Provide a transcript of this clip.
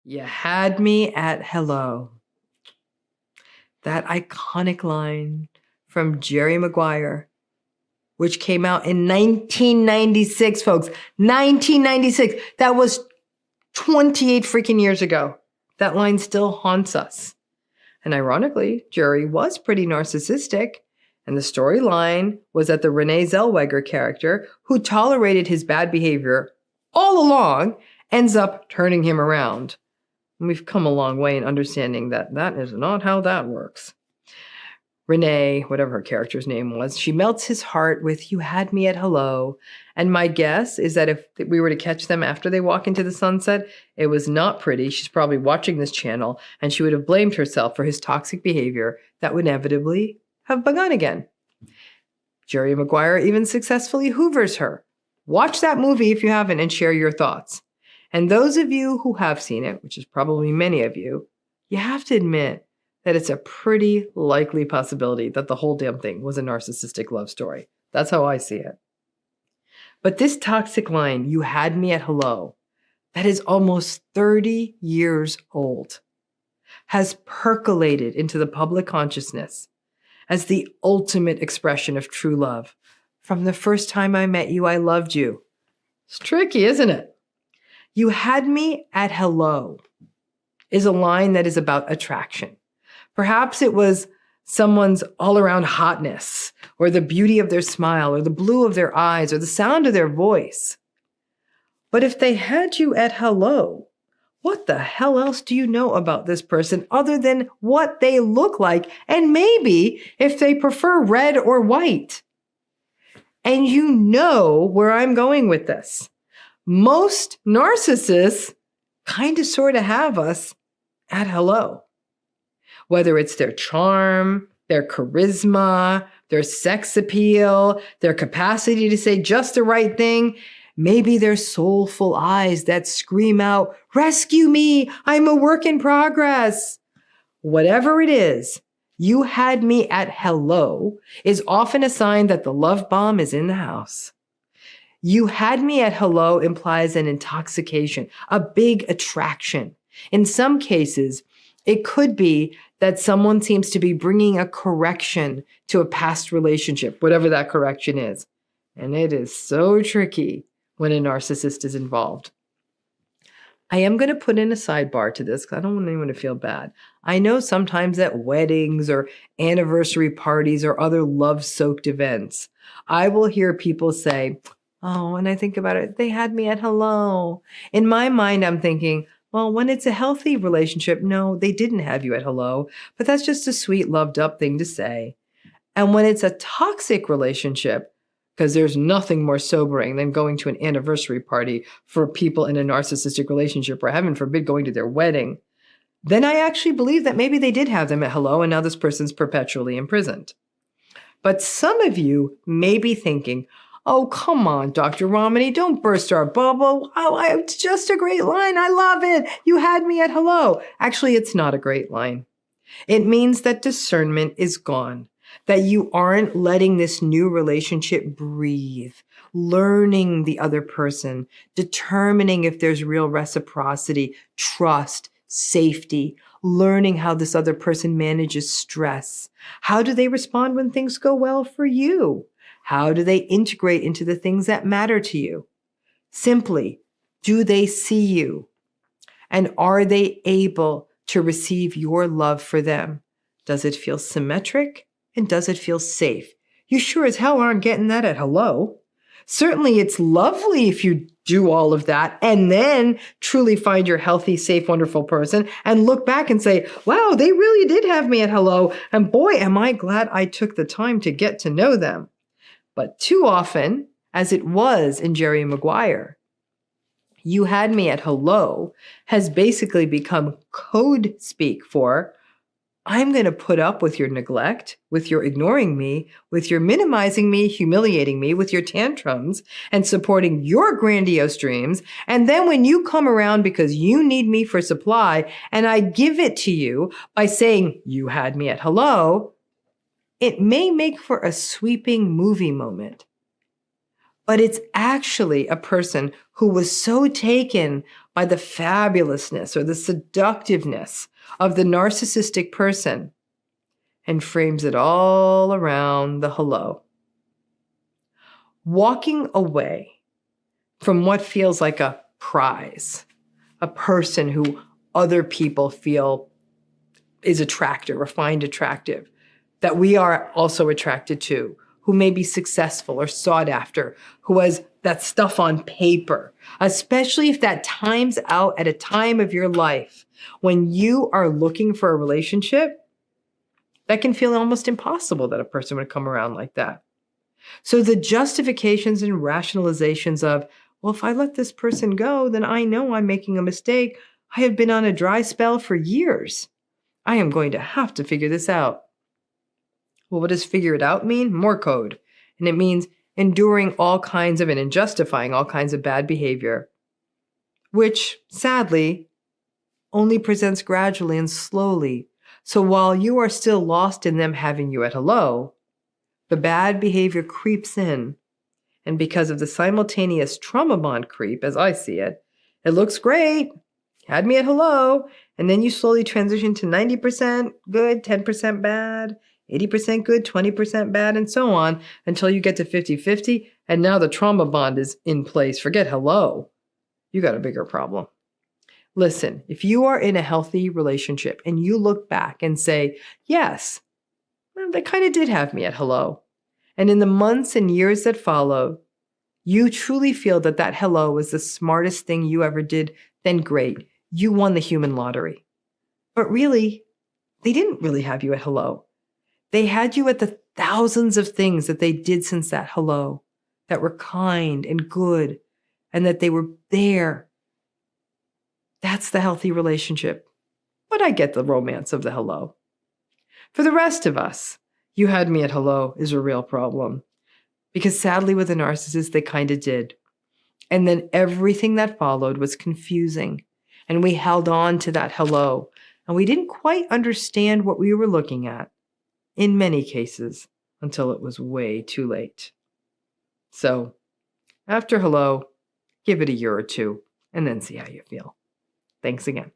You had me at hello. That iconic line from Jerry Maguire, which came out in 1996, folks. 1996. That was 28 freaking years ago. That line still haunts us. And ironically, Jerry was pretty narcissistic. And the storyline was that the Renee Zellweger character, who tolerated his bad behavior all along, ends up turning him around. And we've come a long way in understanding that that is not how that works. Renee, whatever her character's name was, she melts his heart with, "You had me at hello." And my guess is that if we were to catch them after they walk into the sunset, it was not pretty. She's probably watching this channel, and she would have blamed herself for his toxic behavior that would inevitably have begun again. Jerry Maguire even successfully hoovers her. Watch that movie if you haven't and share your thoughts. And those of you who have seen it, which is probably many of you, you have to admit that it's a pretty likely possibility that the whole damn thing was a narcissistic love story. That's how I see it. But this toxic line, "You had me at hello," that is almost 30 years old, has percolated into the public consciousness as the ultimate expression of true love. "From the first time I met you, I loved you." It's tricky, isn't it? "You had me at hello" is a line that is about attraction. Perhaps it was someone's all-around hotness, or the beauty of their smile, or the blue of their eyes, or the sound of their voice. But if they had you at hello, what the hell else do you know about this person other than what they look like, and maybe if they prefer red or white? And you know where I'm going with this. Most narcissists kind of sort of have us at hello. Whether it's their charm, their charisma, their sex appeal, their capacity to say just the right thing, maybe their soulful eyes that scream out, "Rescue me, I'm a work in progress." Whatever it is, "You had me at hello" is often a sign that the love bomb is in the house. "You had me at hello" implies an intoxication, a big attraction. In some cases, it could be that someone seems to be bringing a correction to a past relationship, whatever that correction is. And it is so tricky when a narcissist is involved. I am going to put in a sidebar to this because I don't want anyone to feel bad. I know sometimes at weddings or anniversary parties or other love-soaked events, I will hear people say, "Oh, when I think about it, they had me at hello." In my mind, I'm thinking, well, when it's a healthy relationship, no, they didn't have you at hello, but that's just a sweet, loved up thing to say. And when it's a toxic relationship, because there's nothing more sobering than going to an anniversary party for people in a narcissistic relationship, or heaven forbid, going to their wedding, then I actually believe that maybe they did have them at hello and now this person's perpetually imprisoned. But some of you may be thinking, "Oh, come on, Dr. Romani, don't burst our bubble. Oh, it's just a great line. I love it. You had me at hello." Actually, it's not a great line. It means that discernment is gone, that you aren't letting this new relationship breathe, learning the other person, determining if there's real reciprocity, trust, safety, learning how this other person manages stress. How do they respond when things go well for you? How do they integrate into the things that matter to you? Simply, do they see you? And are they able to receive your love for them? Does it feel symmetric? And does it feel safe? You sure as hell aren't getting that at hello. Certainly, it's lovely if you do all of that and then truly find your healthy, safe, wonderful person and look back and say, "Wow, they really did have me at hello. And boy, am I glad I took the time to get to know them." But too often, as it was in Jerry Maguire, "You had me at hello" has basically become code speak for, I'm going to put up with your neglect, with your ignoring me, with your minimizing me, humiliating me, with your tantrums, and supporting your grandiose dreams. And then when you come around because you need me for supply, and I give it to you by saying, "You had me at hello," it may make for a sweeping movie moment. But it's actually a person who was so taken by the fabulousness or the seductiveness of the narcissistic person and frames it all around the hello. Walking away from what feels like a prize, a person who other people feel is attractive or find attractive, that we are also attracted to, who may be successful or sought after, who has that stuff on paper, especially if that times out at a time of your life when you are looking for a relationship, that can feel almost impossible that a person would come around like that. So the justifications and rationalizations of, well, if I let this person go, then I know I'm making a mistake. I have been on a dry spell for years. I am going to have to figure this out. Well, what does figure it out mean? More code. And it means enduring all kinds of and justifying all kinds of bad behavior, which sadly only presents gradually and slowly. So while you are still lost in them having you at hello, the bad behavior creeps in. And because of the simultaneous trauma bond creep, as I see it, it looks great, had me at hello, and then you slowly transition to 90% good, 10% bad, 80% good, 20% bad, and so on, until you get to 50-50, and now the trauma bond is in place. Forget hello. You got a bigger problem. Listen, if you are in a healthy relationship and you look back and say, yes, well, they kind of did have me at hello, and in the months and years that followed, you truly feel that that hello was the smartest thing you ever did, then great. You won the human lottery. But really, they didn't really have you at hello. They had you at the thousands of things that they did since that hello that were kind and good and that they were there. That's the healthy relationship. But I get the romance of the hello. For the rest of us, you had me at hello is a real problem. Because sadly with a narcissist, they kind of did. And then everything that followed was confusing. And we held on to that hello. And we didn't quite understand what we were looking at, in many cases, until it was way too late. So, after hello, give it a year or two, and then see how you feel. Thanks again.